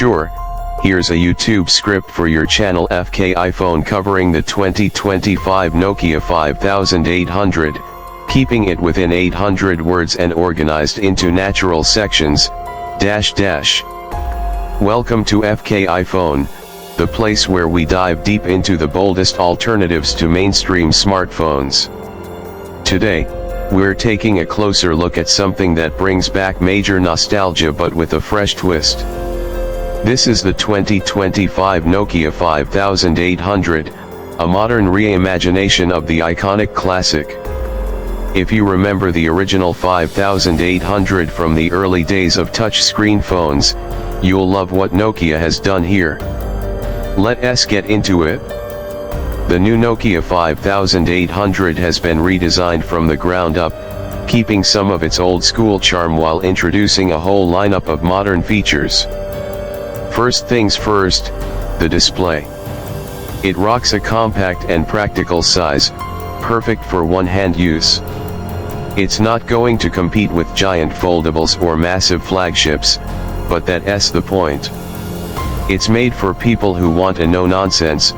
sure, here's a YouTube script for your channel FK iPhone covering the 2025 Nokia 5800, keeping it within 800 words and organized into natural sections, Welcome to FK iPhone, the place where we dive deep into the boldest alternatives to mainstream smartphones. Today, we're taking a closer look at something that brings back major nostalgia but with a fresh twist. This is the 2025 Nokia 5800, a modern reimagination of the iconic classic. If you remember the original 5800 from the early days of touchscreen phones, you'll love what Nokia has done here. Let's get into it. The new Nokia 5800 has been redesigned from the ground up, keeping some of its old school charm while introducing a whole lineup of modern features. First things first, the display. It rocks a compact and practical size, perfect for one-hand use. It's not going to compete with giant foldables or massive flagships, but that's the point. It's made for people who want a no-nonsense,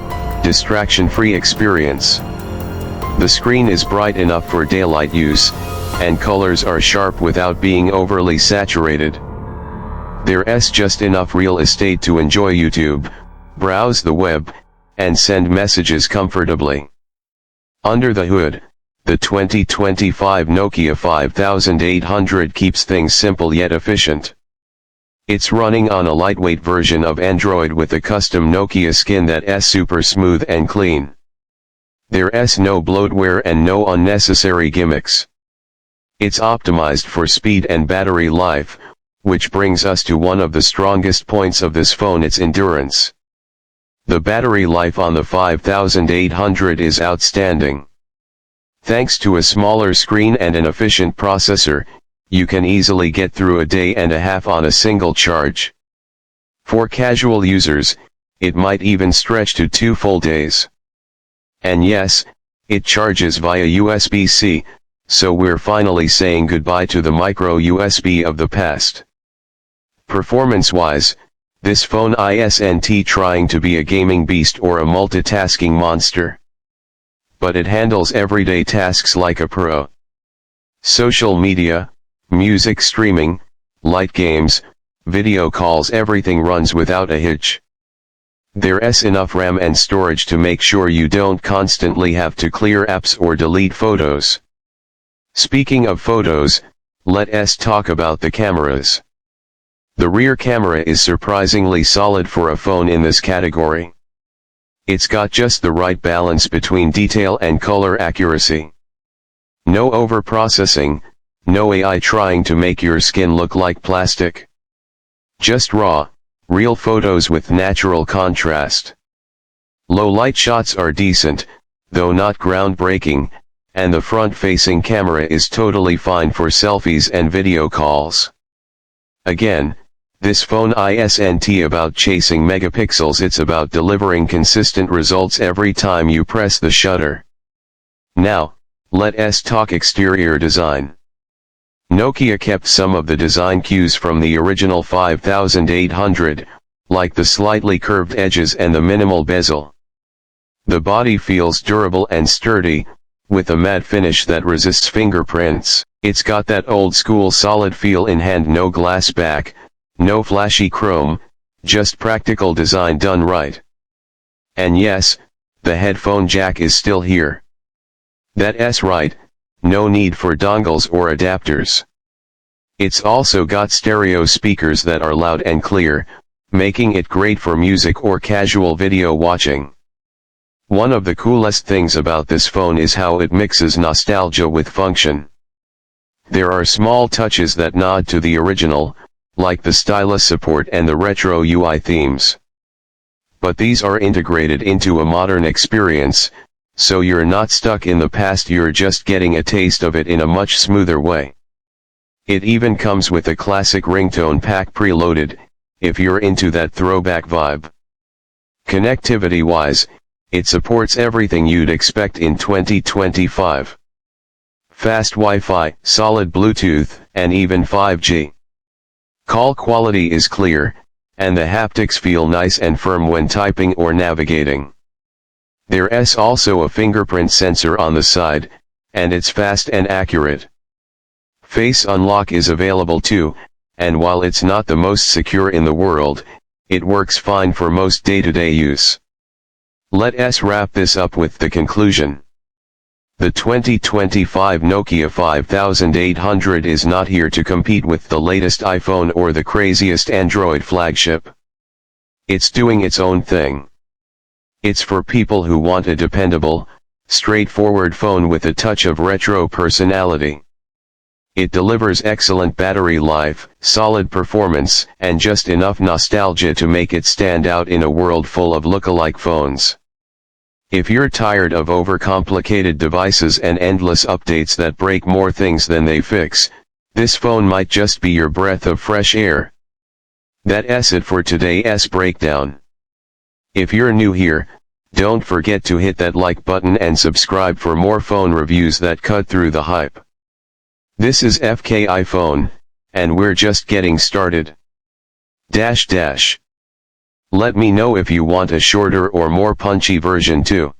distraction-free experience. The screen is bright enough for daylight use, and colors are sharp without being overly saturated. There's just enough real estate to enjoy YouTube, browse the web, and send messages comfortably. Under the hood, the 2025 Nokia 5800 keeps things simple yet efficient. It's running on a lightweight version of Android with a custom Nokia skin that's super smooth and clean. There's no bloatware and no unnecessary gimmicks. It's optimized for speed and battery life, which brings us to one of the strongest points of this phone: its endurance. The battery life on the 5800 is outstanding. Thanks to a smaller screen and an efficient processor, you can easily get through a day and a half on a single charge. For casual users, it might even stretch to 2 full days. And yes, it charges via USB-C, so we're finally saying goodbye to the micro USB of the past. Performance-wise, this phone isn't trying to be a gaming beast or a multitasking monster. But it handles everyday tasks like a pro. Social media, music streaming, light games, video calls, everything runs without a hitch. There's enough RAM and storage to make sure you don't constantly have to clear apps or delete photos. Speaking of photos, let's talk about the cameras. The rear camera is surprisingly solid for a phone in this category. It's got just the right balance between detail and color accuracy. No overprocessing, no AI trying to make your skin look like plastic. Just raw, real photos with natural contrast. Low light shots are decent, though not groundbreaking, and the front-facing camera is totally fine for selfies and video calls. Again, this phone isn't about chasing megapixels, it's about delivering consistent results every time you press the shutter. Now, let's talk exterior design. Nokia kept some of the design cues from the original 5800, like the slightly curved edges and the minimal bezel. The body feels durable and sturdy, with a matte finish that resists fingerprints. It's got that old-school solid feel in hand, no glass back, no flashy chrome, just practical design done right. And yes, the headphone jack is still here. That's right, no need for dongles or adapters. It's also got stereo speakers that are loud and clear, making it great for music or casual video watching. One of the coolest things about this phone is how it mixes nostalgia with function. There are small touches that nod to the original, like the stylus support and the retro UI themes. But these are integrated into a modern experience, so you're not stuck in the past, you're just getting a taste of it in a much smoother way. It even comes with a classic ringtone pack preloaded, if you're into that throwback vibe. Connectivity-wise, it supports everything you'd expect in 2025. Fast Wi-Fi, solid Bluetooth, and even 5G. Call quality is clear, and the haptics feel nice and firm when typing or navigating. There's also a fingerprint sensor on the side, and it's fast and accurate. Face unlock is available too, and while it's not the most secure in the world, it works fine for most day-to-day use. Let's wrap this up with the conclusion. The 2025 Nokia 5800 is not here to compete with the latest iPhone or the craziest Android flagship. It's doing its own thing. It's for people who want a dependable, straightforward phone with a touch of retro personality. It delivers excellent battery life, solid performance, and just enough nostalgia to make it stand out in a world full of look-alike phones. If you're tired of overcomplicated devices and endless updates that break more things than they fix, this phone might just be your breath of fresh air. That's it for today's breakdown. If you're new here, don't forget to hit that like button and subscribe for more phone reviews that cut through the hype. This is FK iPhone, and we're just getting started. Let me know if you want a shorter or more punchy version too.